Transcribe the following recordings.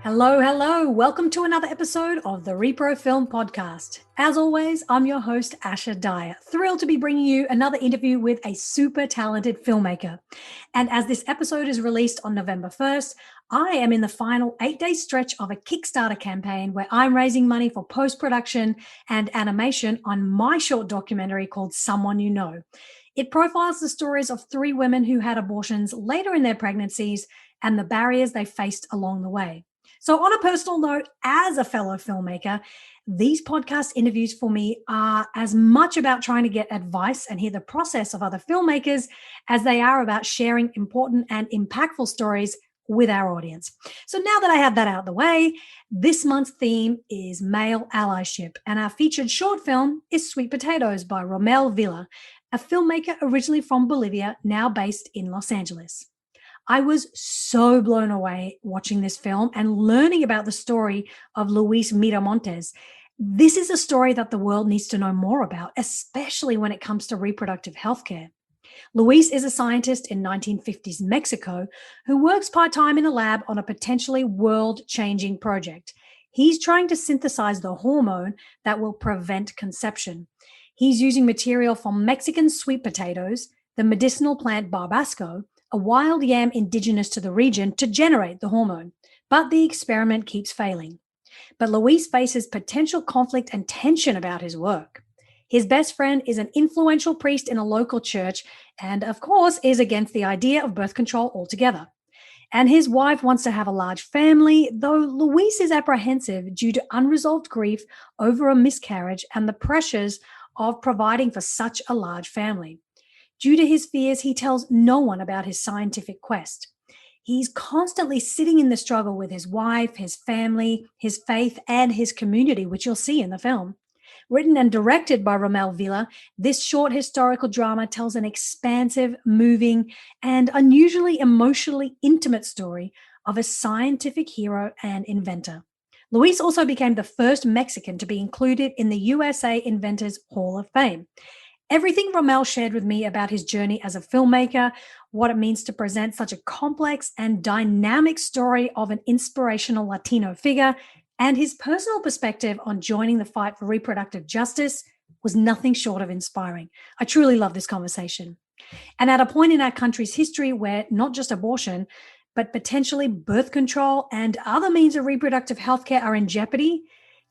Hello. Welcome to another episode of the Repro Film Podcast. As always, I'm your host, Asha Dahya. Thrilled to be bringing you another interview with a super talented filmmaker. And as this episode is released on November 1st, I am in the final 8-day stretch of a Kickstarter campaign where I'm raising money for post-production and animation on my short documentary called Someone You Know. It profiles the stories of 3 women who had abortions later in their pregnancies and the barriers they faced along the way. So on a personal note, as a fellow filmmaker, these podcast interviews for me are as much about trying to get advice and hear the process of other filmmakers as they are about sharing important and impactful stories with our audience. So now that I have that out of the way, this month's theme is male allyship, and our featured short film is Sweet Potatoes by Rommel Villa, a filmmaker originally from Bolivia, now based in Los Angeles. I was so blown away watching this film and learning about the story of Luis Miramontes. This is a story that the world needs to know more about, especially when it comes to reproductive healthcare. Luis is a scientist in 1950s Mexico who works part-time in a lab on a potentially world-changing project. He's trying to synthesize the hormone that will prevent conception. He's using material from Mexican sweet potatoes, the medicinal plant barbasco, a wild yam indigenous to the region, to generate the hormone. But the experiment keeps failing. But Luis faces potential conflict and tension about his work. His best friend is an influential priest in a local church and, of course, is against the idea of birth control altogether. And his wife wants to have a large family, though Luis is apprehensive due to unresolved grief over a miscarriage and the pressures of providing for such a large family. Due to his fears, he tells no one about his scientific quest. He's constantly sitting in the struggle with his wife, his family, his faith, and his community, which you'll see in the film. Written and directed by Rommel Villa, this short historical drama tells an expansive, moving, and unusually emotionally intimate story of a scientific hero and inventor. Luis also became the first Mexican to be included in the USA Inventors Hall of Fame. Everything Rommel shared with me about his journey as a filmmaker, what it means to present such a complex and dynamic story of an inspirational Latino figure, and his personal perspective on joining the fight for reproductive justice was nothing short of inspiring. I truly love this conversation. And at a point in our country's history where not just abortion, but potentially birth control and other means of reproductive healthcare are in jeopardy,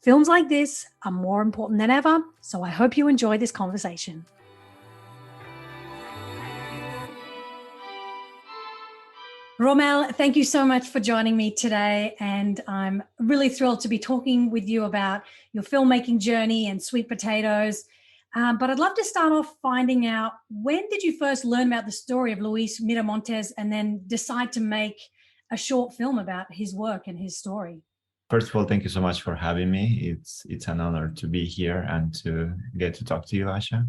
films like this are more important than ever, so I hope you enjoy this conversation. Rommel, thank you so much for joining me today, and I'm really thrilled to be talking with you about your filmmaking journey and Sweet Potatoes. But I'd love to start off finding out, when did you first learn about the story of Luis Miramontes and then decide to make a short film about his work and his story? First of all, thank you so much for having me. It's an honor to be here and to get to talk to you, Asha.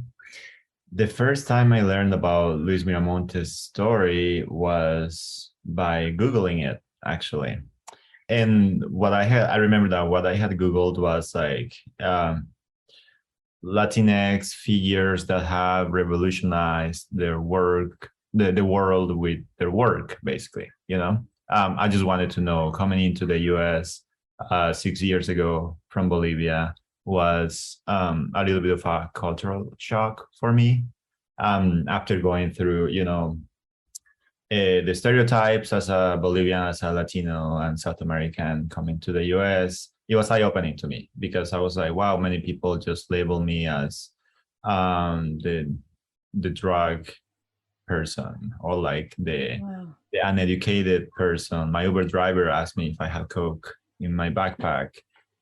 The first time I learned about Luis Miramontes' story was by Googling it, actually. And I remember that what I had Googled was like Latinx figures that have revolutionized their work, the world with their work, basically, I just wanted to know, coming into the US 6 years ago from Bolivia was a little bit of a cultural shock for me. After going through, the stereotypes as a Bolivian, as a Latino and South American coming to the US, it was eye-opening to me because I was like, wow, many people just label me as the drug person or like the uneducated person. My Uber driver asked me if I had Coke in my backpack.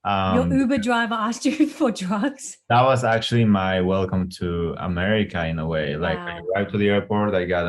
Your Uber driver asked you for drugs? That was actually my welcome to America in a way. Wow. Like I arrived to the airport, I got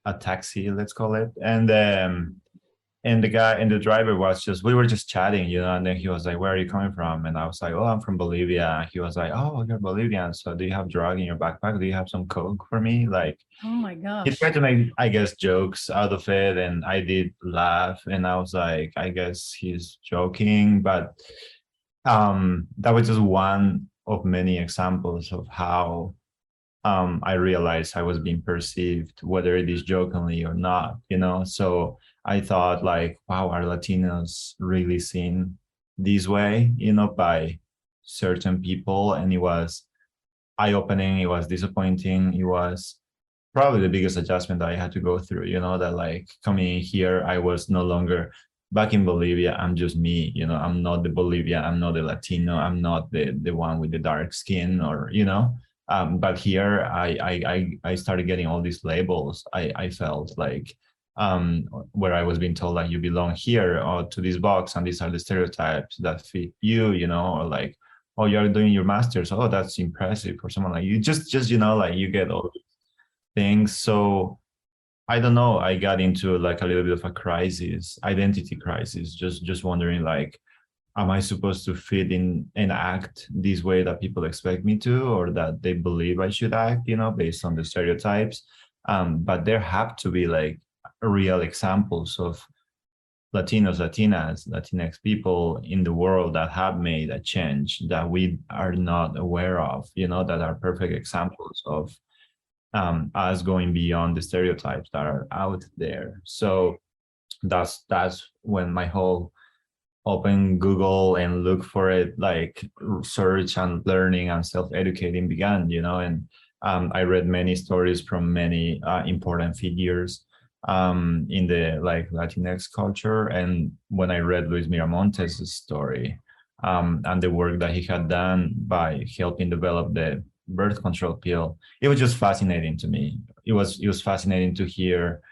a taxi, let's call it, and the driver we were just chatting, and then he was like, where are you coming from? And I was like, oh, I'm from Bolivia. He was like, oh, you're Bolivian, so do you have drug in your backpack? Do you have some Coke for me? Like, oh my gosh. He tried to make, I guess, jokes out of it, and I did laugh, and I was like, I guess he's joking, but that was just one of many examples of how I realized I was being perceived, whether it is jokingly or not, So I thought like, wow, are Latinos really seen this way, by certain people? And it was eye-opening, it was disappointing, it was probably the biggest adjustment that I had to go through, that like coming in here, I was no longer back in Bolivia. I'm just me, I'm not the Bolivian, I'm not the Latino, I'm not the one with the dark skin or, but here I started getting all these labels. I felt like where I was being told like you belong here or to this box and these are the stereotypes that fit you, or like, oh, you're doing your master's. Oh, that's impressive. Or someone like you just, like you get all things. So I don't know. I got into like a little bit of a crisis, identity crisis, just wondering like, am I supposed to fit in and act this way that people expect me to, or that they believe I should act, based on the stereotypes. But there have to be like real examples of Latinos, Latinas, Latinx people in the world that have made a change that we are not aware of, that are perfect examples of us going beyond the stereotypes that are out there. So that's when my whole open Google and look for it, like search and learning and self-educating began, and I read many stories from many important figures in the like Latinx culture. And when I read Luis Miramontes' story and the work that he had done by helping develop the birth control pill, it was just fascinating to me. It was fascinating to hear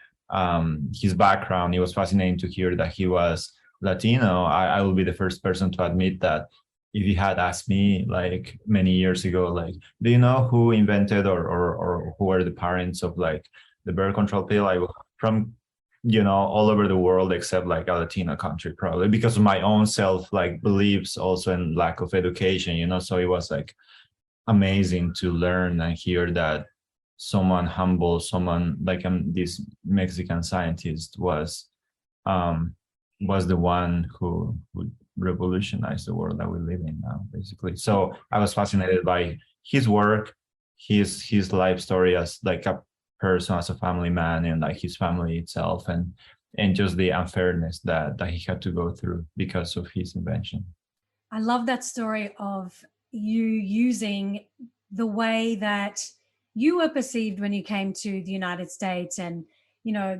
his background. It was fascinating to hear that he was Latino. I will be the first person to admit that if you had asked me like many years ago, like, do you know who invented or who are the parents of like the birth control pill? I will from all over the world except like a Latino country, probably because of my own self like beliefs also and lack of education, so it was like amazing to learn and hear that someone humble, someone like this Mexican scientist was the one who revolutionized the world that we live in now, basically. So I was fascinated by his work, his life story as like a person, as a family man, and like his family itself, and just the unfairness that he had to go through because of his invention. I love that story of you using the way that you were perceived when you came to the United States and,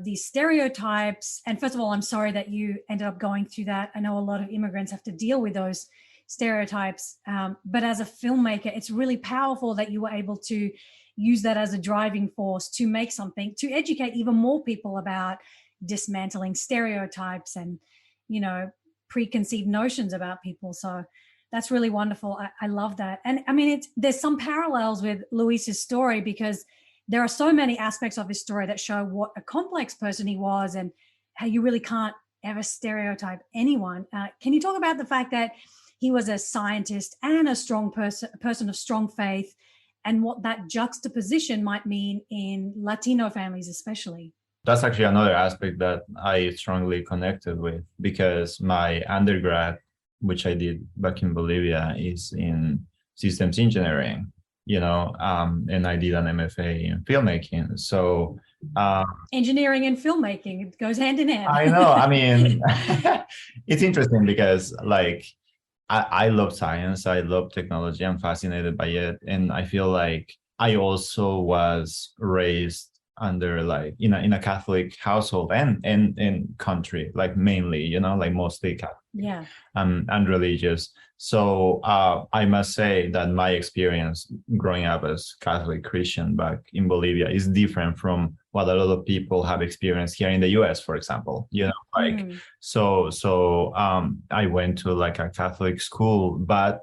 these stereotypes. And first of all, I'm sorry that you ended up going through that. I know a lot of immigrants have to deal with those stereotypes. But as a filmmaker, it's really powerful that you were able to use that as a driving force to make something, to educate even more people about dismantling stereotypes and, preconceived notions about people. So that's really wonderful. I love that. And I mean, there's some parallels with Luis's story because there are so many aspects of his story that show what a complex person he was and how you really can't ever stereotype anyone. Can you talk about the fact that he was a scientist and a strong person of strong faith, and what that juxtaposition might mean in Latino families especially? That's actually another aspect that I strongly connected with because my undergrad, which I did back in Bolivia, is in systems engineering, and I did an MFA in filmmaking. So engineering and filmmaking, it goes hand in hand. I know. I mean, it's interesting because like I love science, I love technology, I'm fascinated by it. And I feel like I also was raised under like in a Catholic household and country, like mainly, like mostly Catholic, yeah, and religious. So I must say that my experience growing up as Catholic Christian back in Bolivia is different from what a lot of people have experienced here in the US, for example. So I went to like a Catholic school, but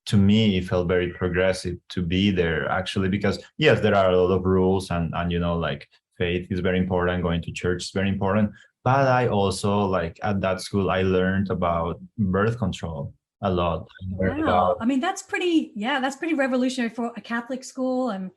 to me, it felt very progressive to be there actually, because yes, there are a lot of rules and like faith is very important, going to church is very important. But I also like at that school, I learned about birth control a lot. Wow. I mean, that's pretty revolutionary for a Catholic school. And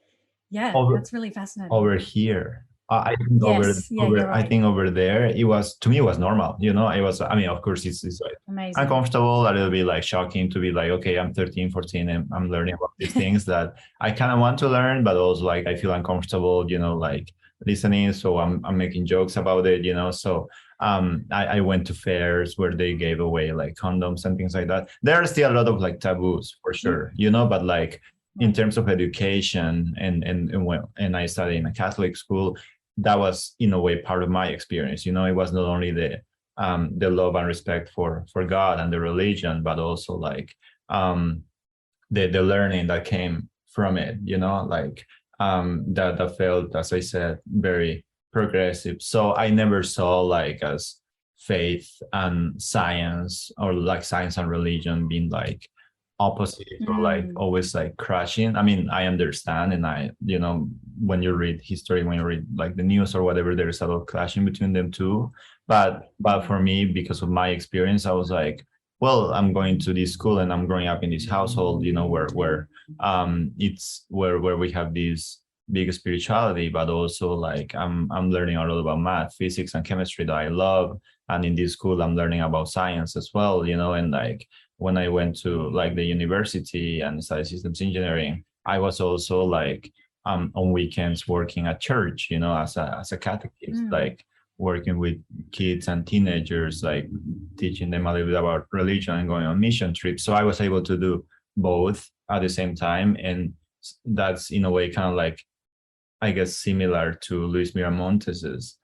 yeah, that's really fascinating. Over here. I think Yes. Yeah, you're I right. think over there it was, to me, it was normal. It was, I mean, of course it's like Amazing. uncomfortable, a little bit like shocking to be like, okay, I'm 13, 14, and I'm learning about these things that I kind of want to learn, but also like I feel uncomfortable, like listening. So I'm making jokes about it, So I went to fairs where they gave away like condoms and things like that. There are still a lot of like taboos for sure, but like in Right. terms of education and I studied in a Catholic school, that was in a way part of my experience. It was not only the love and respect for God and the religion, but also like the learning that came from it. Like that felt, as I said, very progressive. So I never saw like as faith and science, or like science and religion being like opposite, or like Mm. always like crashing. I mean, I understand, and when you read history, when you read like the news or whatever, there's a lot of clashing between them too. But Yeah. for me, because of my experience, I was like, well, I'm going to this school and I'm growing up in this household, where it's where we have this big spirituality, but also like I'm learning a lot about math, physics, and chemistry that I love. And in this school, I'm learning about science as well, and like when I went to like the university and studied systems engineering, I was also like on weekends working at church, as a catechist, Mm. like working with kids and teenagers, like teaching them a little bit about religion and going on mission trips. So I was able to do both at the same time. And that's in a way kind of like, I guess, similar to Luis Miramontes's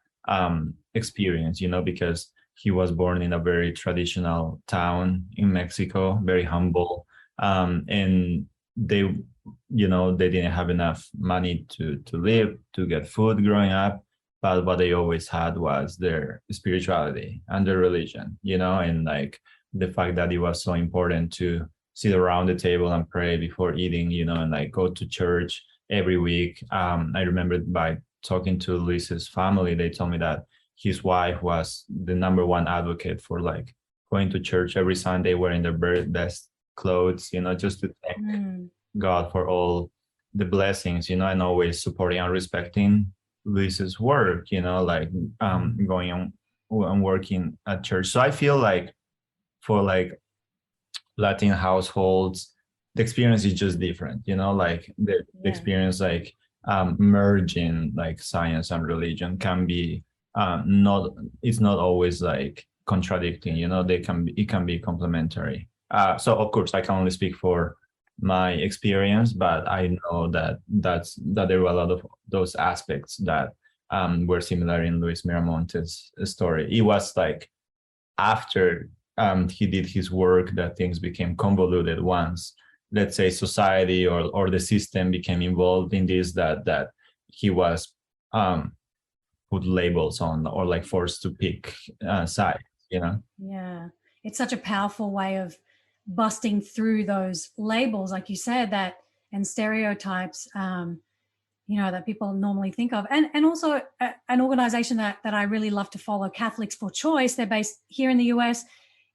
experience, because he was born in a very traditional town in Mexico, very humble. And they, they didn't have enough money to live, to get food growing up. But what they always had was their spirituality and their religion, and like the fact that it was so important to sit around the table and pray before eating, and like go to church every week. I remember by talking to Luis's family, they told me that his wife was the number one advocate for like going to church every Sunday, wearing their very best clothes, just to thank Mm. God for all the blessings, and always supporting and respecting Luis's work, like going on and working at church. So I feel like for like Latin households, the experience is just different, like the Yeah. experience like merging like science and religion can be not, it's not always like contradicting, it can be complementary. So of course I can only speak for my experience, but I know that there were a lot of those aspects that were similar in Luis Miramontes' story. It was like after he did his work that things became convoluted, once, let's say, society or the system became involved in this, that he was put labels on, or like forced to pick sides. Yeah. It's such a powerful way of busting through those labels, like you said, that and stereotypes, that people normally think of. And also an organization that I really love to follow, Catholics for Choice. They're based here in the US.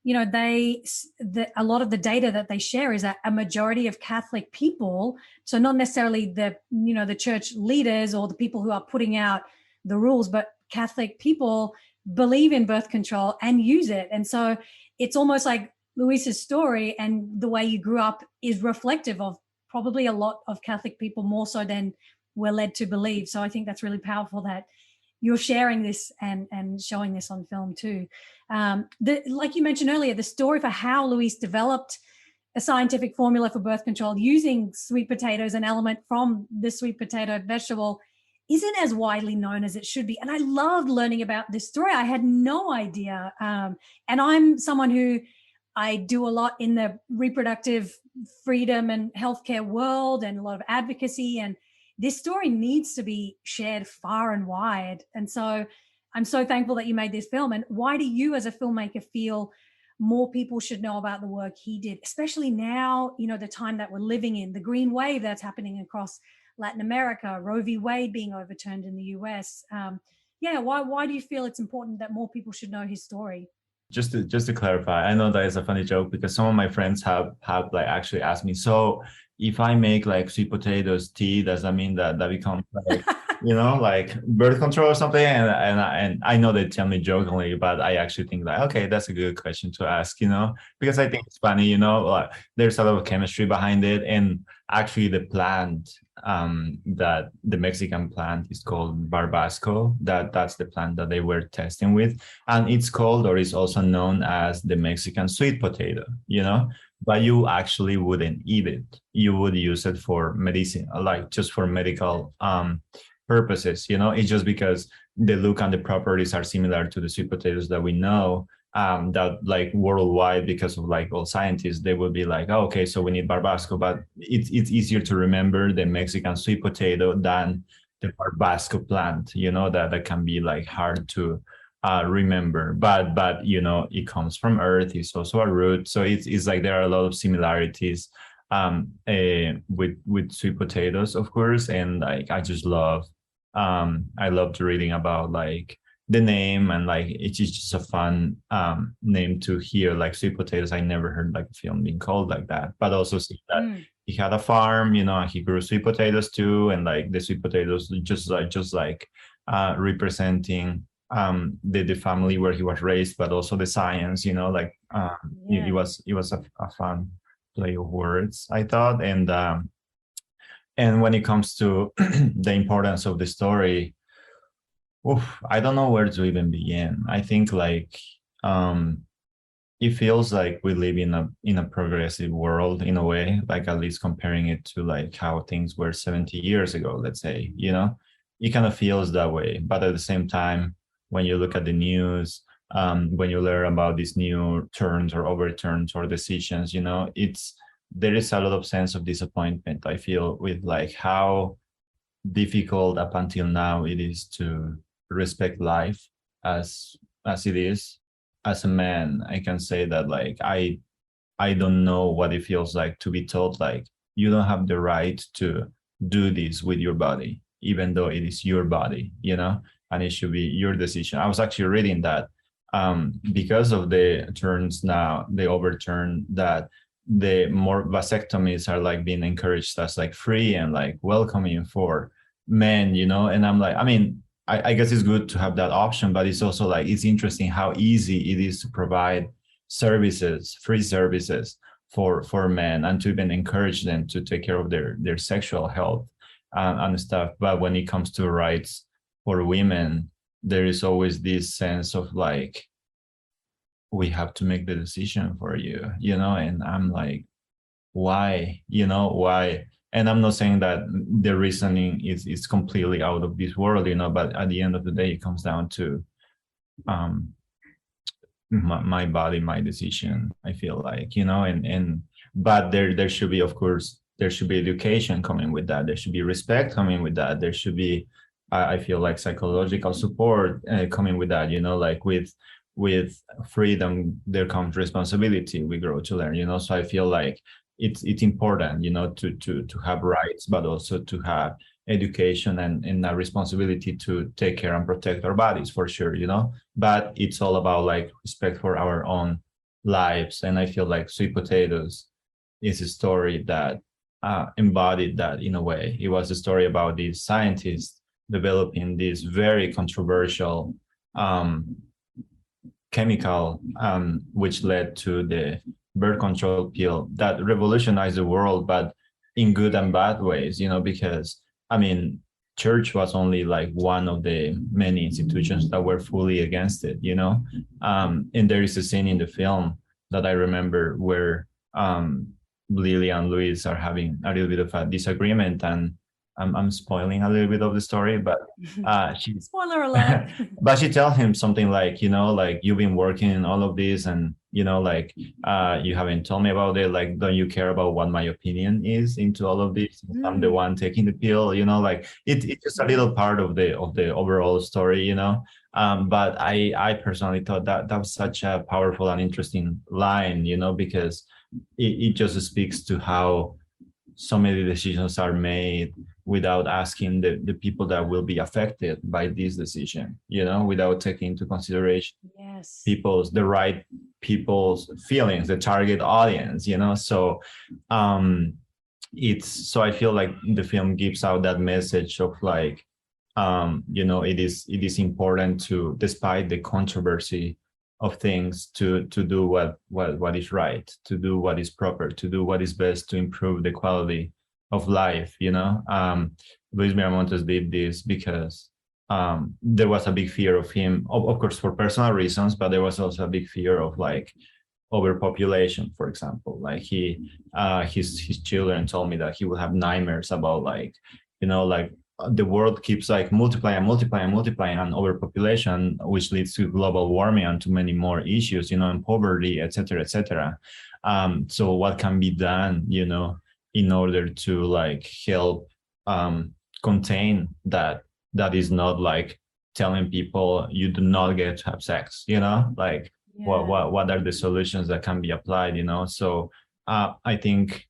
A lot of the data that they share is that a majority of Catholic people, so not necessarily the church leaders or the people who are putting out the rules, but Catholic people believe in birth control and use it. And so it's almost like Luis's story and the way you grew up is reflective of probably a lot of Catholic people, more so than we're led to believe. So I think that's really powerful that you're sharing this and showing this on film too. Like you mentioned earlier, the story for how Luis developed a scientific formula for birth control using sweet potatoes, an element from the sweet potato vegetable, isn't as widely known as it should be. And I loved learning about this story. I had no idea. And I'm someone who, I do a lot in the reproductive freedom and healthcare world and a lot of advocacy. And this story needs to be shared far and wide. And so I'm so thankful that you made this film. And why do you as a filmmaker feel more people should know about the work he did, especially now, the time that we're living in, the green wave that's happening across Latin America, Roe v. Wade being overturned in the US. Why do you feel it's important that more people should know his story? Just to clarify, I know that is a funny joke because some of my friends have like actually asked me, so if I make like sweet potatoes tea, does that mean that becomes like like birth control or something. And I know they tell me jokingly, but I actually think like, okay, that's a good question to ask, because I think it's funny, like there's a lot of chemistry behind it. And actually the plant, that the Mexican plant is called Barbasco. That's the plant that they were testing with. And it's called, or is also known as, the Mexican sweet potato, but you actually wouldn't eat it. You would use it for medicine, like just for medical purposes. It's just because the look and the properties are similar to the sweet potatoes that we know, that like worldwide, because of like all scientists, they would be like, oh, okay, so we need Barbasco, but it's easier to remember the Mexican sweet potato than the Barbasco plant, that can be like hard to remember, but it comes from earth. It's also a root, so it's like there are a lot of similarities with sweet potatoes, of course. And like I loved reading about like the name, and like it's just a fun name to hear, like sweet potatoes. I never heard like a film being called like that, but also see that he had a farm, and he grew sweet potatoes too, and like the sweet potatoes just like representing the family where he was raised, but also the science, like it was a fun play of words, I thought. And when it comes to the importance of the story, I don't know where to even begin. I think like it feels like we live in a progressive world in a way, like at least comparing it to like how things were 70 years ago, let's say, it kind of feels that way. But at the same time, when you look at the news, when you learn about these new turns or overturns or decisions, there is a lot of sense of disappointment, I feel, with like how difficult up until now it is to respect life as it is. As a man, I can say that like I don't know what it feels like to be told like you don't have the right to do this with your body, even though it is your body, and it should be your decision. I was actually reading that because of the turns now, they overturn that the more vasectomies are like being encouraged as like free and like welcoming for men, and I'm like, I mean, I guess it's good to have that option, but it's also like, it's interesting how easy it is to provide services, free services for men, and to even encourage them to take care of their sexual health and stuff. But when it comes to rights for women, there is always this sense of like, we have to make the decision for you, and I'm like, why, why? And I'm not saying that the reasoning is completely out of this world, but at the end of the day, it comes down to my body, my decision, I feel like, and but there should be, of course, there should be education coming with that. There should be respect coming with that. There should be, I feel like, psychological support coming with that, like with freedom, there comes responsibility. We grow to learn, so I feel like it's important, to have rights, but also to have education and a responsibility to take care and protect our bodies, for sure, but it's all about like respect for our own lives. And I feel like Sweet Potatoes is a story that embodied that in a way. It was a story about these scientists developing this very controversial chemical, which led to the birth control pill that revolutionized the world, but in good and bad ways, because I mean, church was only like one of the many institutions that were fully against it, and there is a scene in the film that I remember where Lily and Luis are having a little bit of a disagreement, and I'm spoiling a little bit of the story, but she spoiler alert. but she tells him something like, like, you've been working in all of this, and like you haven't told me about it. Like, don't you care about what my opinion is into all of this? I'm the one taking the pill, like it's just a little part of the overall story, but I personally thought that was such a powerful and interesting line, because it just speaks to how so many decisions are made without asking the people that will be affected by this decision, without taking into consideration the right people's feelings, the target audience, so I feel like the film gives out that message of like it is important to, despite the controversy of things, to do what is right, to do what is proper, to do what is best to improve the quality of life. Luis Miramontes did this because there was a big fear of him, of course, for personal reasons, but there was also a big fear of like overpopulation, for example. Like his children told me that he would have nightmares about like, like the world keeps like multiplying and multiplying and multiplying, and overpopulation, which leads to global warming and to many more issues, and poverty, etc., etc. So what can be done, in order to like help contain that? That is not like telling people you do not get to have sex, like what are the solutions that can be applied, So I think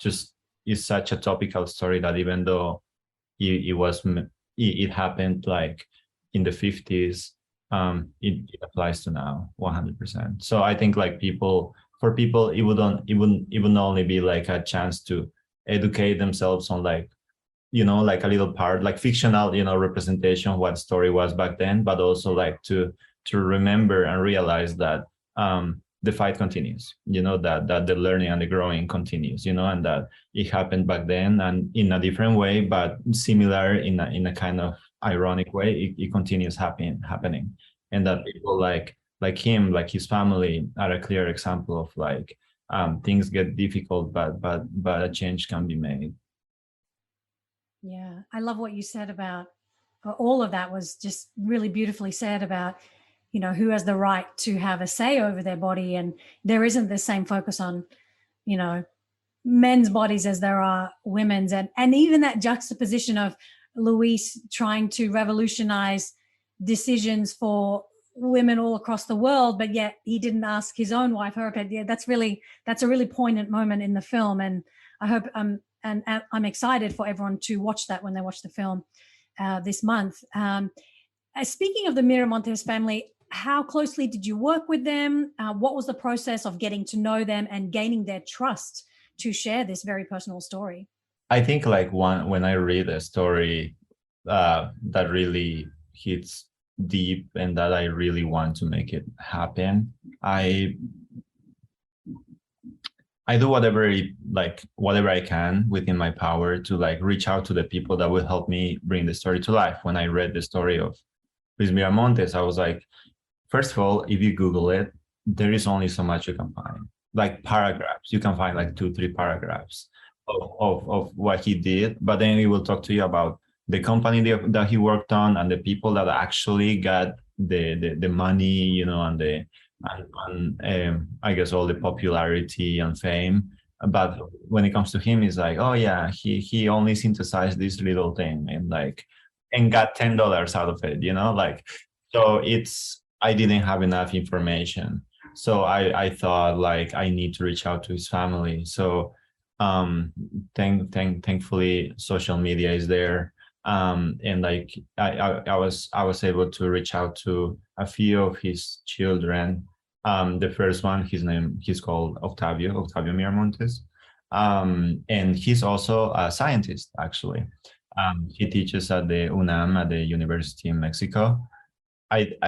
just is such a topical story that even though it happened like in the 50s, it applies to now 100%. So I think like for people, it wouldn't only be like a chance to educate themselves on like, like a little part, like fictional, representation of what story was back then, but also like to remember and realize that the fight continues, that the learning and the growing continues, and that it happened back then and in a different way, but similar in a kind of ironic way, it continues happening. And that people like him, like his family, are a clear example of like things get difficult, but a change can be made. Yeah, I love what you said about all of that. Was just really beautifully said about, who has the right to have a say over their body. And there isn't the same focus on, men's bodies as there are women's. And even that juxtaposition of Luis trying to revolutionize decisions for women all across the world, but yet he didn't ask his own wife her opinion. That's a really poignant moment in the film. And I hope, and I'm excited for everyone to watch that when they watch the film this month. Speaking of the Miramontes family, how closely did you work with them? What was the process of getting to know them and gaining their trust to share this very personal story? I think like when I read a story that really hits deep and that I really want to make it happen, I do whatever I can within my power to like reach out to the people that will help me bring the story to life. When I read the story of Luis Miramontes, I was like, first of all, if you Google it, there is only so much you can find. Like paragraphs, you can find like 2-3 paragraphs of what he did, but then he will talk to you about the company that he worked on and the people that actually got the money, and I guess all the popularity and fame. But when it comes to him, it's like, oh yeah, he only synthesized this little thing and got $10 out of it, like. So I didn't have enough information, so I thought like I need to reach out to his family. So thankfully social media is there, and like I was able to reach out to a few of his children. The first one, he's called Octavio Miramontes, and he's also a scientist actually. He teaches at the UNAM, at the University in Mexico.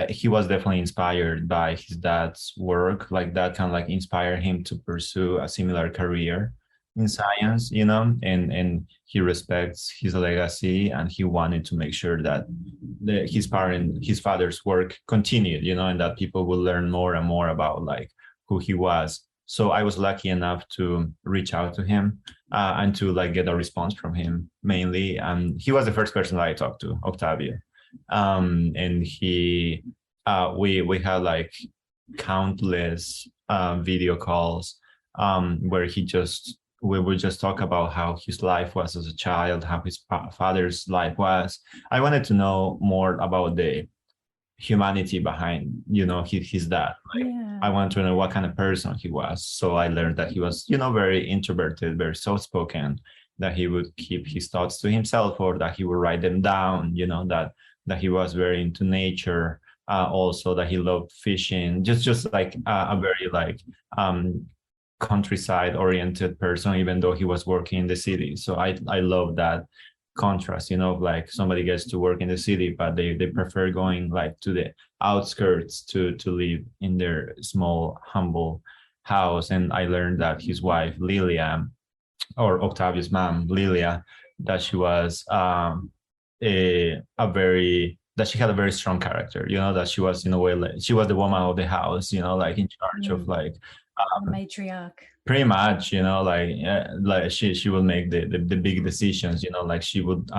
He was definitely inspired by his dad's work, like that kind of like inspired him to pursue a similar career in science, and he respects his legacy, and he wanted to make sure that his father's work continued, and that people will learn more and more about like who he was. So I was lucky enough to reach out to him and to like get a response from him mainly. And he was the first person that I talked to, Octavio. And we had like countless video calls where we would just talk about how his life was as a child, how his father's life was. I wanted to know more about the humanity behind, his dad. I wanted to know what kind of person he was. So I learned that he was, very introverted, very soft-spoken, that he would keep his thoughts to himself, or that he would write them down, that he was very into nature, also that he loved fishing, just like a very like countryside oriented person, even though he was working in the city. So I love that. contrast, like somebody gets to work in the city, but they prefer going like to the outskirts to live in their small, humble house. And I learned that his wife, Lilia, or Octavio's mom, Lilia, that she was a very that she had a very strong character, that she was in a way like she was the woman of the house, like in charge of like the matriarch. Pretty much, like she would make the big decisions, like she would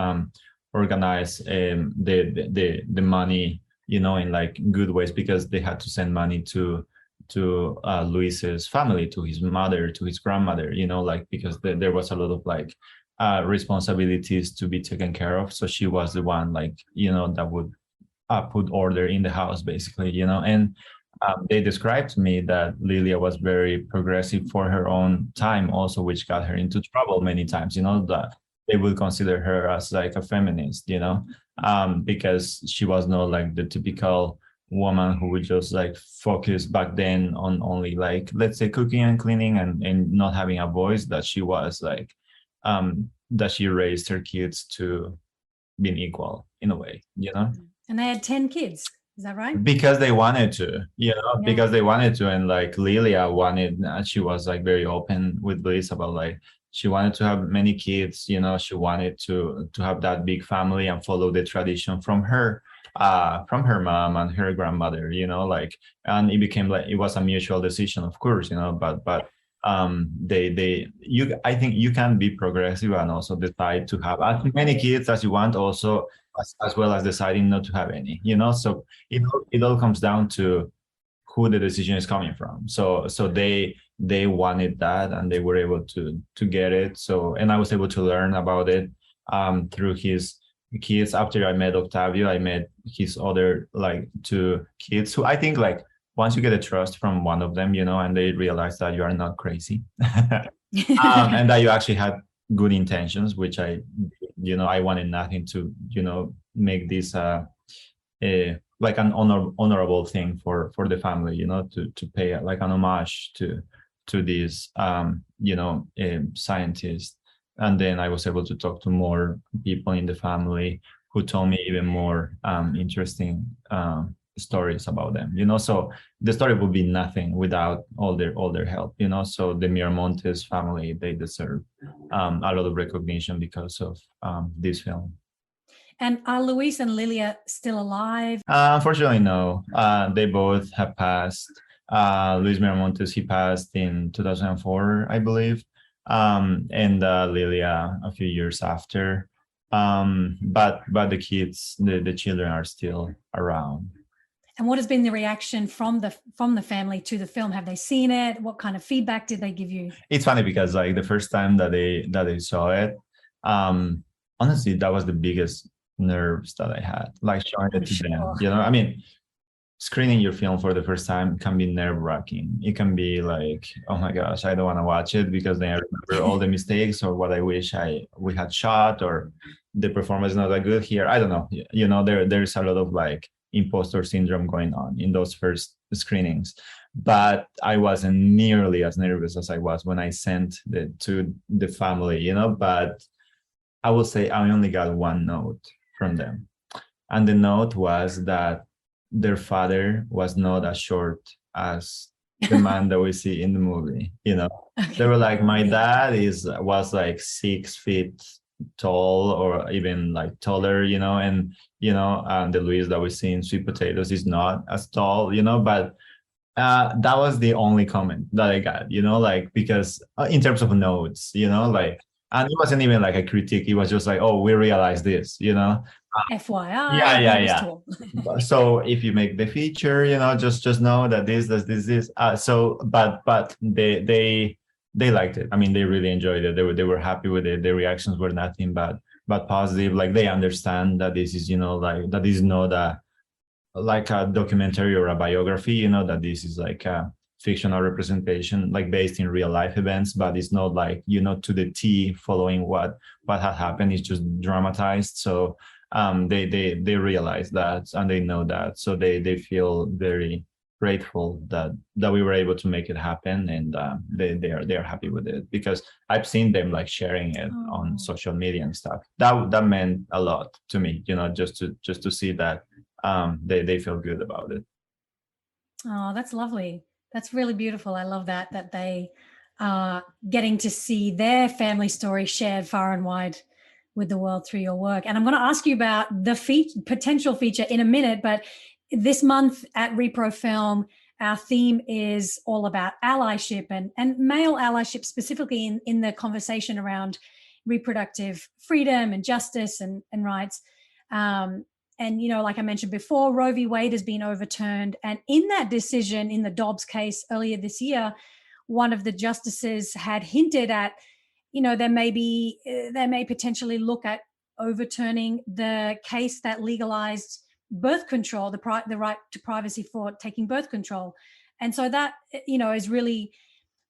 organize the money, in like good ways, because they had to send money to Luis's family, to his mother, to his grandmother, like because there was a lot of like responsibilities to be taken care of. So she was the one, like, that would put order in the house, basically, and they described to me that Lilia was very progressive for her own time also, which got her into trouble many times, that they would consider her as like a feminist, because she was not like the typical woman who would just like focus back then on only like, let's say, cooking and cleaning and not having a voice. That she was like, that she raised her kids to being equal in a way, And they had 10 kids. Is that right? Because they wanted to, because they wanted to. And like Lilia wanted, she was like very open with Luis about like, she wanted to have many kids, she wanted to have that big family and follow the tradition from her mom and her grandmother, like, and it became like, it was a mutual decision, of course, but I think you can be progressive and also decide to have as many kids as you want, also as well as deciding not to have any, so it all comes down to who the decision is coming from. So they wanted that, and they were able to get it. So, and I was able to learn about it through his kids. After I met Octavio, I met his other like two kids, who I think, like, once you get a trust from one of them, and they realize that you are not crazy, and that you actually had good intentions, which I wanted nothing to, make this like an honorable thing for the family, to pay like an homage to this scientist. And then I was able to talk to more people in the family who told me even more interesting stories about them, so the story would be nothing without all their help, so the Miramontes family, they deserve a lot of recognition because of this film. And are Luis and Lilia still alive? Unfortunately, no. They both have passed. Luis Miramontes, he passed in 2004, I believe, and Lilia a few years after. But the kids, the children are still around. And what has been the reaction from the family to the film? Have they seen it? What kind of feedback did they give you? It's funny because like the first time that they saw it, honestly, that was the biggest nerves that I had, like showing it to them. I mean, screening your film for the first time can be nerve-wracking. It can be like, oh my gosh, I don't want to watch it because then I remember all the mistakes or what I wish we had shot, or the performance is not that good here. I don't know. There's a lot of like imposter syndrome going on in those first screenings, but I wasn't nearly as nervous as I was when I sent it to the family, but I will say I only got one note from them, and the note was that their father was not as short as the man that we see in the movie. They were like, my dad was like 6 feet tall, or even like taller, and the Luis that we see in Sweet Potatoes is not as tall, but that was the only comment that I got, like, because in terms of notes, like, and it wasn't even like a critique. It was just like, oh, we realized this, FYI. Yeah. So if you make the feature, just know that this. But they liked it. I mean, they really enjoyed it. They were happy with it. Their reactions were nothing but positive. Like, they understand that this is, like, that is not a documentary or a biography, that this is like a fictional representation, like based in real life events, but it's not like, to the T following what had happened. It's just dramatized. So they realize that, and they know that. So they feel very grateful that we were able to make it happen, and they are happy with it, because I've seen them like sharing it on social media and stuff. That meant a lot to me, just to see that they feel good about it. Oh, that's lovely. That's really beautiful. I love that they are getting to see their family story shared far and wide with the world through your work. And I'm going to ask you about the potential feature in a minute, but this month at Repro Film, our theme is all about allyship and male allyship, specifically in the conversation around reproductive freedom and justice and rights. And, like I mentioned before, Roe v. Wade has been overturned. And in that decision, in the Dobbs case earlier this year, one of the justices had hinted at, they may potentially look at overturning the case that legalized birth control, the right to privacy for taking birth control. And so that, is really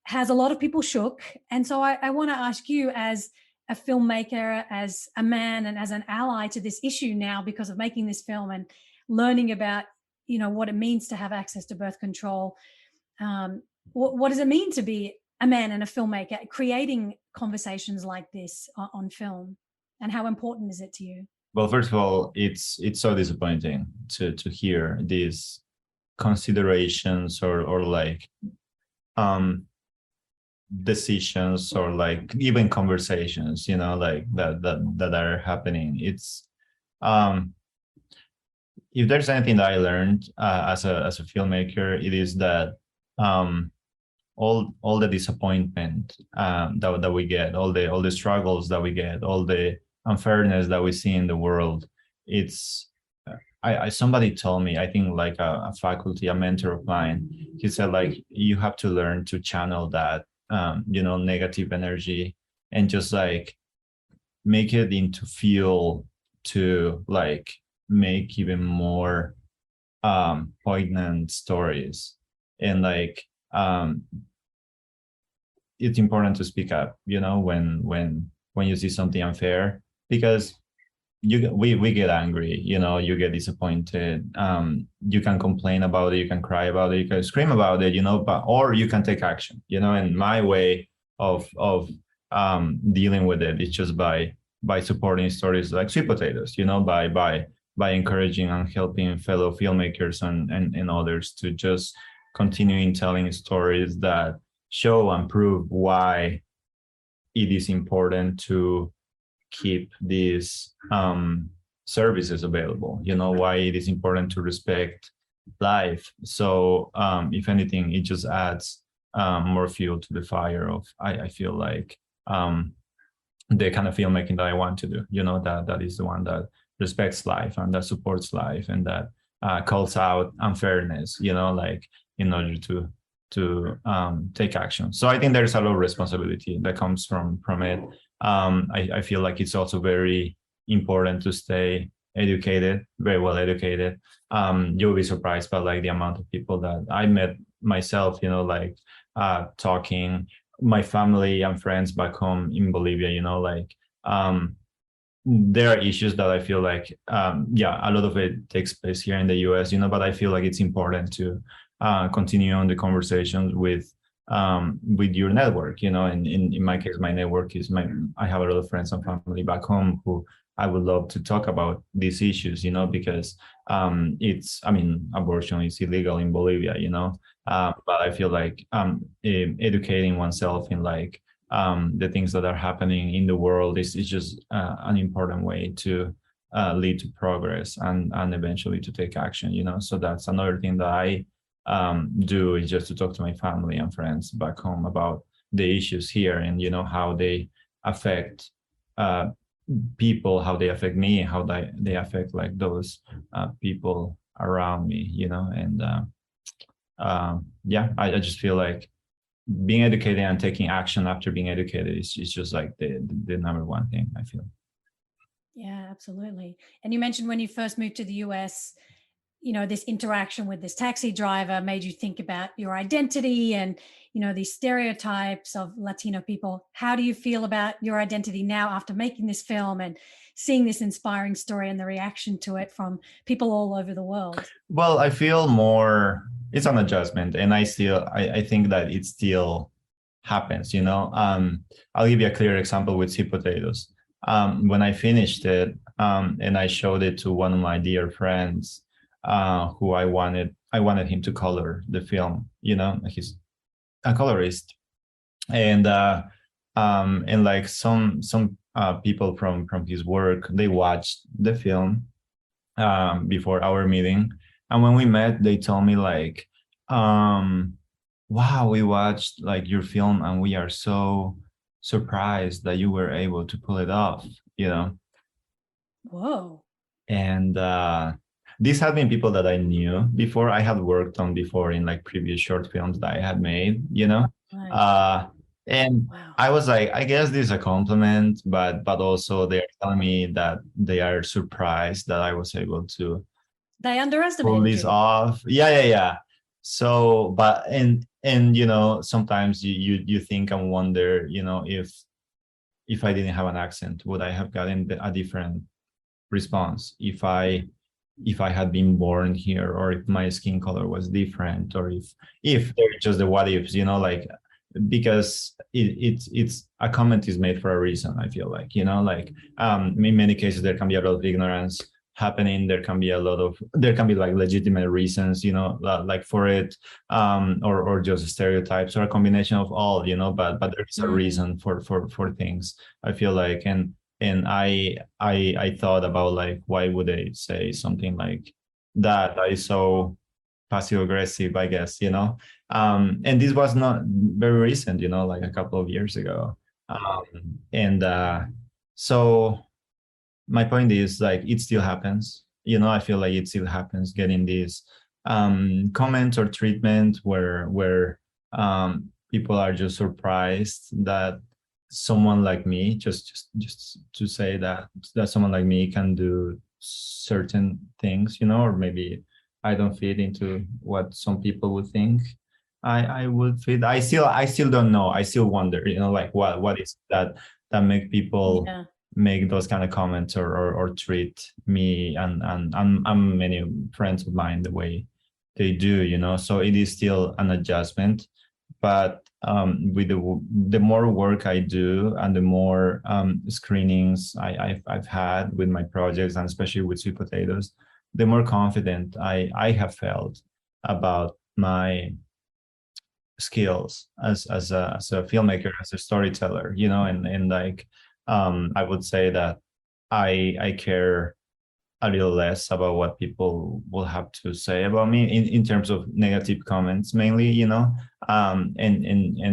has a lot of people shook. And so I want to ask you, as a filmmaker, as a man, and as an ally to this issue now, because of making this film and learning about, what it means to have access to birth control. What does it mean to be a man and a filmmaker creating conversations like this on film, and how important is it to you? Well, first of all, it's so disappointing to hear these considerations or like decisions, or like even conversations, like that are happening. It's if there's anything that I learned as a filmmaker, it is that all the disappointment that we get, all the struggles that we get, all the unfairness that we see in the world, it's somebody told me, I think like a faculty, a mentor of mine, he said, like, you have to learn to channel that negative energy and just like make it into fuel to like make even more poignant stories. And like it's important to speak up, when you see something unfair, because we get angry, you get disappointed. You can complain about it, you can cry about it, you can scream about it, or you can take action, and my way of dealing with it is just by supporting stories like Sweet Potatoes, by encouraging and helping fellow filmmakers and others to just continuing telling stories that show and prove why it is important to keep these services available, why it is important to respect life. So if anything, it just adds more fuel to the fire of, I feel like, the kind of filmmaking that I want to do, that is the one that respects life and that supports life and that calls out unfairness, like in order to take action. So I think there's a lot of responsibility that comes from it. I feel like it's also very important to stay educated, very well educated. You'll be surprised by like the amount of people that I met myself, talking, my family and friends back home in Bolivia, there are issues that I feel like, a lot of it takes place here in the US, but I feel like it's important to continue on the conversations with your network, and in my case, my network is I have a lot of friends and family back home who I would love to talk about these issues, because abortion is illegal in Bolivia, but I feel like educating oneself in like the things that are happening in the world is just an important way to lead to progress and eventually to take action, so that's another thing that I do, is just to talk to my family and friends back home about the issues here and how they affect people, how they affect me, how they affect like those people around me, and I just feel like being educated and taking action after being educated is just like the number one thing, I feel. Yeah, absolutely. And you mentioned when you first moved to the US, this interaction with this taxi driver made you think about your identity and, these stereotypes of Latino people. How do you feel about your identity now after making this film and seeing this inspiring story and the reaction to it from people all over the world? Well, I feel more it's an adjustment, and I think that it still happens, I'll give you a clear example with sweet potatoes. When I finished it, and I showed it to one of my dear friends, who I wanted him to color the film. He's a colorist, and like some people from his work, they watched the film before our meeting, and when we met, they told me like, wow, we watched like your film, and we are so surprised that you were able to pull it off, Whoa. and these had been people that I knew before. I had worked on before in like previous short films that I had made, Right. and Wow. I was like, I guess this is a compliment, but also they're telling me that they are surprised that I was able to They pull underestimated this you. off. Yeah. So, but and sometimes you think and wonder, if I didn't have an accent, would I have gotten a different response if I had been born here, or if my skin color was different, or if they're just the what ifs, like, because it's a comment is made for a reason. I feel like, in many cases there can be a lot of ignorance happening. There can be like legitimate reasons, like for it, or just stereotypes, or a combination of all, but there is a reason for things, I feel like. And I thought about like, why would they say something like that is so passive aggressive, I guess, and this was not very recent, like a couple of years ago. And so my point is, like, it still happens, I feel like it still happens, getting these comments or treatment where people are just surprised that someone like me, just to say that someone like me can do certain things, or maybe I don't fit into what some people would think I would fit. I still don't know. I still wonder, like, what is that make people make those kind of comments, or treat me and many friends of mine the way they do, so it is still an adjustment. But with the more work I do, and the more screenings I've had with my projects, and especially with sweet potatoes, the more confident I have felt about my skills as a filmmaker, as a storyteller, and like, I would say that I care a little less about what people will have to say about me in terms of negative comments, mainly, and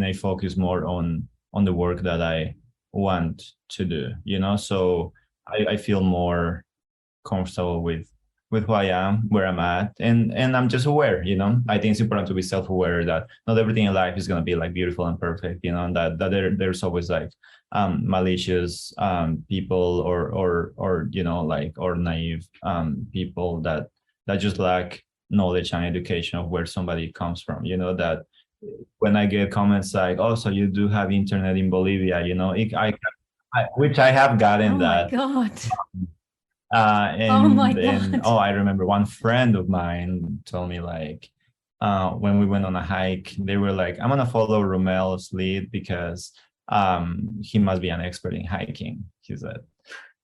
I focus more on the work that I want to do, so I feel more comfortable with who I am, where I'm at, and I'm just aware, I think it's important to be self-aware that not everything in life is going to be like beautiful and perfect, and that there's always like malicious people, or like, or naive people that just lack knowledge and education of where somebody comes from, that when I get comments like, oh, so you do have internet in Bolivia, which I have gotten Oh my that. God. Oh my And God. I remember one friend of mine told me, like, when we went on a hike, they were like, I'm gonna follow Rommel's lead because he must be an expert in hiking, he said.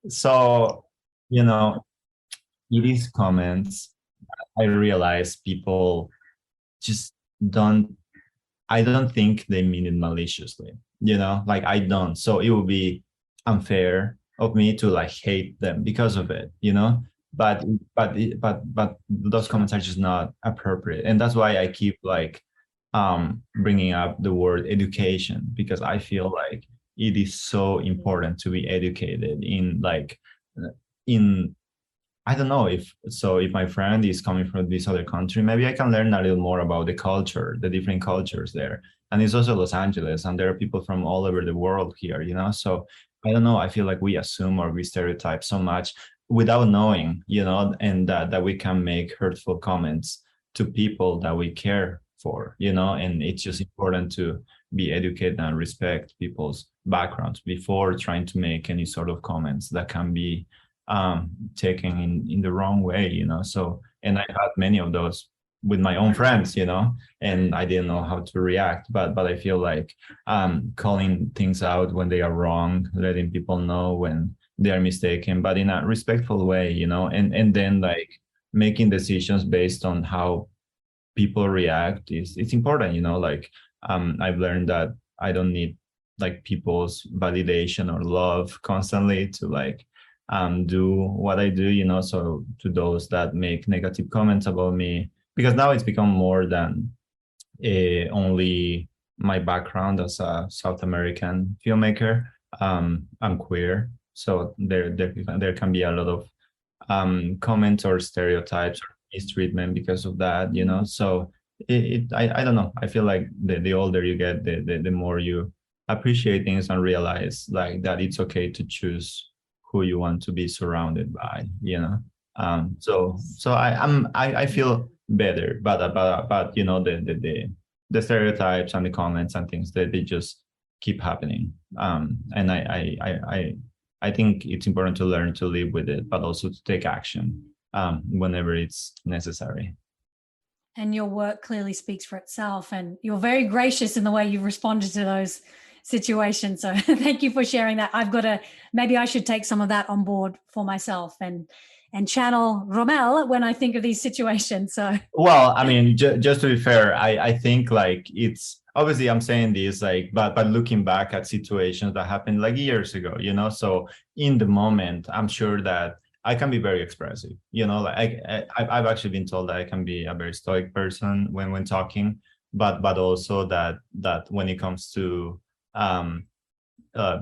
So, it is comments. I realize people just don't, I don't think they mean it maliciously, like, I don't. So it would be unfair of me to like hate them because of it, but those comments are just not appropriate. And that's why I keep like bringing up the word education, because I feel like it is so important to be educated in, like, in, I don't know, if my friend is coming from this other country, maybe I can learn a little more about the culture, the different cultures there. And it's also Los Angeles, and there are people from all over the world here, So I don't know, I feel like we assume, or we stereotype so much without knowing, and that we can make hurtful comments to people that we care for, and it's just important to be educated and respect people's backgrounds before trying to make any sort of comments that can be taken in the wrong way, so, and I had many of those with my own friends, and I didn't know how to react. But I feel like calling things out when they are wrong, letting people know when they are mistaken, but in a respectful way, and then like making decisions based on how people react is it's important, like I've learned that I don't need like people's validation or love constantly to like do what I do, so to those that make negative comments about me, because now it's become more than only my background as a South American filmmaker. I'm queer, so there can be a lot of comments or stereotypes or mistreatment because of that, So I don't know. I feel like the older you get, the more you appreciate things and realize like that it's okay to choose who you want to be surrounded by, so I feel better, but the stereotypes and the comments and things that they just keep happening. And I think it's important to learn to live with it, but also to take action whenever it's necessary. And your work clearly speaks for itself, and you're very gracious in the way you've responded to those situations. So thank you for sharing that. Maybe I should take some of that on board for myself and channel Rommel when I think of these situations. So, well, I mean, just to be fair, I think like it's obviously I'm saying this like, but looking back at situations that happened like years ago, so in the moment, I'm sure that I can be very expressive, like I've actually been told that I can be a very stoic person when talking, but also that when it comes to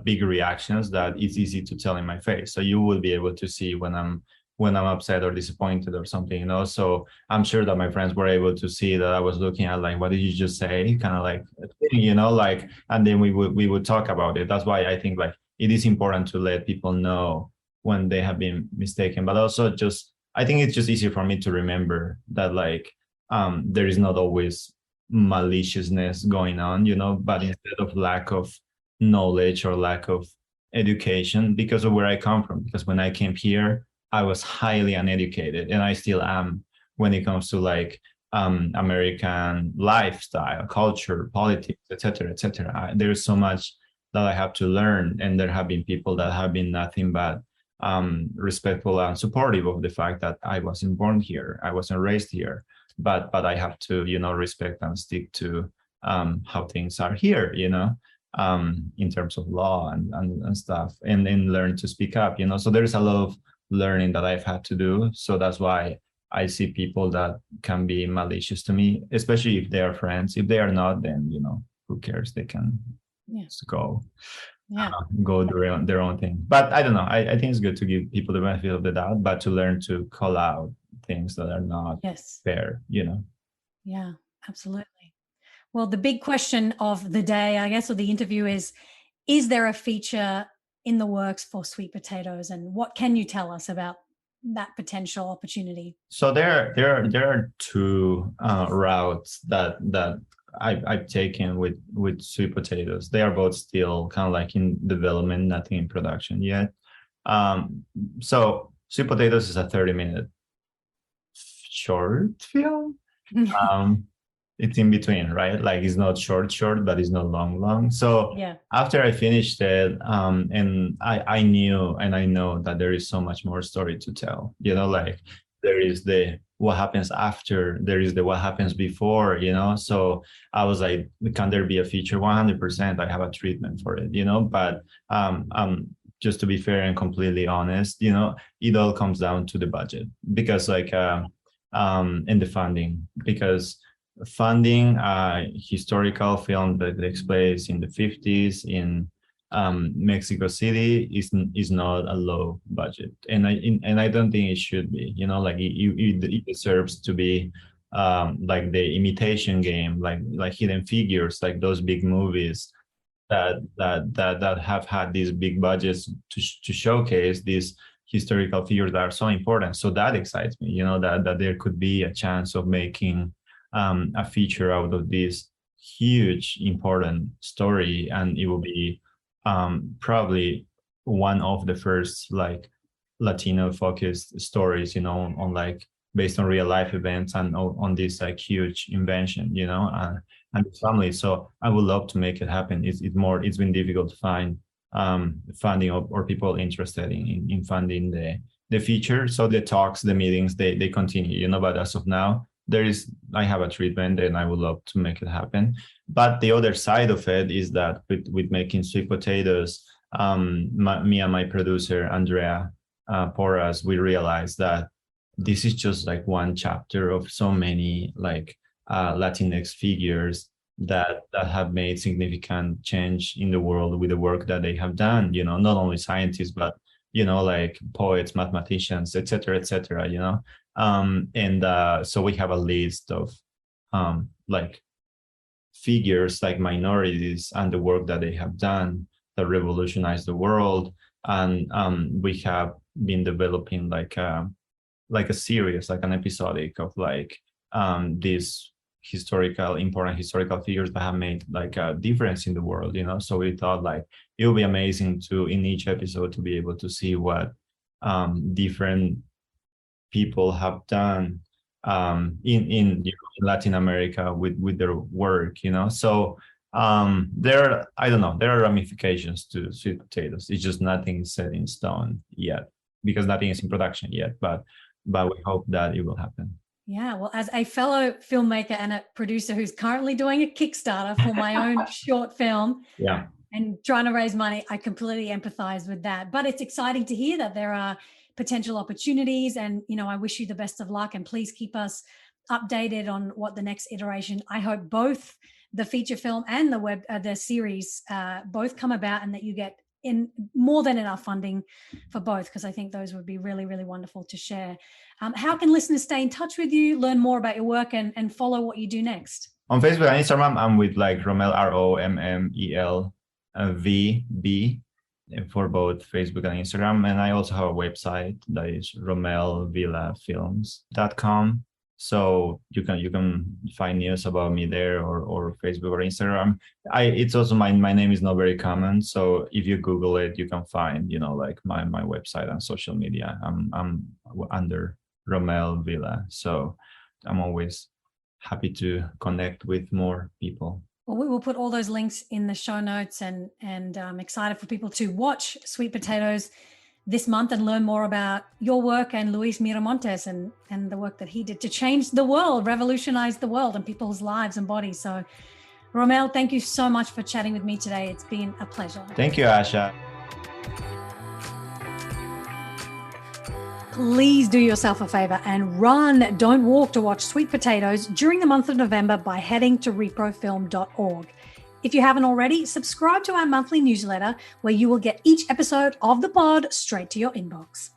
big reactions, that it's easy to tell in my face. So you will be able to see when I'm upset or disappointed or something, So I'm sure that my friends were able to see that I was looking at like, what did you just say? Kind of like, like, and then we would talk about it. That's why I think like it is important to let people know when they have been mistaken, but also I think it's just easier for me to remember that like, there is not always maliciousness going on, but instead of lack of knowledge or lack of education because of where I come from, because when I came here, I was highly uneducated, and I still am when it comes to like American lifestyle, culture, politics, etc., etc. There's so much that I have to learn, and there have been people that have been nothing but respectful and supportive of the fact that I wasn't born here, I wasn't raised here, but I have to respect and stick to how things are here, in terms of law and stuff, and learn to speak up, so there's a lot of learning that I've had to do. So that's why I see people that can be malicious to me, especially if they are friends. If they are not, then who cares? They can just go do their own thing. But I don't know. I think it's good to give people the benefit of the doubt, but to learn to call out things that are not fair. Yeah, absolutely. Well, the big question of the day, I guess, or the interview is there a feature in the works for Sweet Potatoes, and what can you tell us about that potential opportunity? So there are two routes that I've taken with Sweet Potatoes. They are both still kind of like in development, nothing in production yet. So Sweet Potatoes is a 30-minute short film. It's in between, right? Like it's not short, but it's not long. So after I finished it, and I knew and I know that there is so much more story to tell, like there is the what happens after, there is the what happens before, so I was like, can there be a feature? 100%. I have a treatment for it, but just to be fair and completely honest, it all comes down to the budget, because like and the funding, because funding a historical film that takes place in the 50s in Mexico City is not a low budget, and I don't think it should be. Like it deserves to be like the Imitation Game, like Hidden Figures, like those big movies that have had these big budgets to showcase these historical figures that are so important. So that excites me. That there could be a chance of making a feature out of this huge important story, and it will be probably one of the first like Latino focused stories on like based on real life events and on this like huge invention, and the family. So I would love to make it happen. It's been difficult to find funding or people interested in funding the feature. So the talks, the meetings, they continue, but as of now, I have a treatment and I would love to make it happen. But the other side of it is that with making sweet potatoes, me and my producer, Andrea Porras, we realized that this is just like one chapter of so many like Latinx figures that have made significant change in the world with the work that they have done, not only scientists, but, like poets, mathematicians, et cetera, and so we have a list of like figures, like minorities, and the work that they have done that revolutionized the world. And we have been developing like a series, like an episodic of like these important historical figures that have made like a difference in the world, So we thought like it would be amazing to, in each episode, to be able to see what different people have done in Latin America with their work, So there are ramifications to sweet potatoes. It's just nothing is set in stone yet, because nothing is in production yet, but we hope that it will happen. Yeah, well, as a fellow filmmaker and a producer who's currently doing a Kickstarter for my own short film, yeah, and trying to raise money, I completely empathize with that. But it's exciting to hear that there are potential opportunities, and I wish you the best of luck, and please keep us updated on what the next iteration. I hope both the feature film and the series both come about, and that you get in more than enough funding for both, because I think those would be really, really wonderful to share. How can listeners stay in touch with you, learn more about your work, and follow what you do next? On Facebook and Instagram, I'm with like Rommel, ROMMELVB, for both Facebook and Instagram. And I also have a website that is rommelvillafilms.com. So you can find news about me there, or Facebook or Instagram. It's also my name is not very common, so if you Google it, you can find like my website and social media. I'm under Rommel Villa, so I'm always happy to connect with more people. Well, we will put all those links in the show notes, and I'm excited for people to watch Sweet Potatoes this month and learn more about your work and Luis Miramontes and the work that he did to change the world, revolutionize the world and people's lives and bodies. So, Rommel, thank you so much for chatting with me today. It's been a pleasure. Thank you, Asha. Please do yourself a favor and run, don't walk, to watch Sweet Potatoes during the month of November by heading to reprofilm.org. If you haven't already, subscribe to our monthly newsletter, where you will get each episode of the pod straight to your inbox.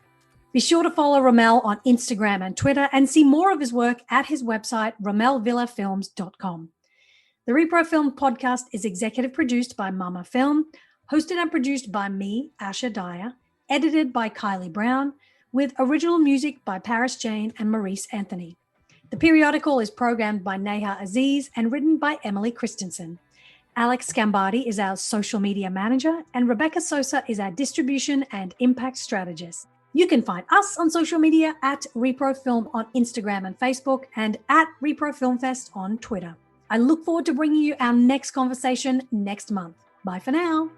Be sure to follow Rommel on Instagram and Twitter, and see more of his work at his website, rommelvillafilms.com. The Repro Film podcast is executive produced by Mama Film, hosted and produced by me, Asha Dahya, edited by Kylie Brown, with original music by Paris Jane and Maurice Anthony. The periodical is programmed by Neha Aziz and written by Emily Christensen. Alex Scambardi is our social media manager, and Rebecca Sosa is our distribution and impact strategist. You can find us on social media at ReproFilm on Instagram and Facebook, and at ReproFilmFest on Twitter. I look forward to bringing you our next conversation next month. Bye for now.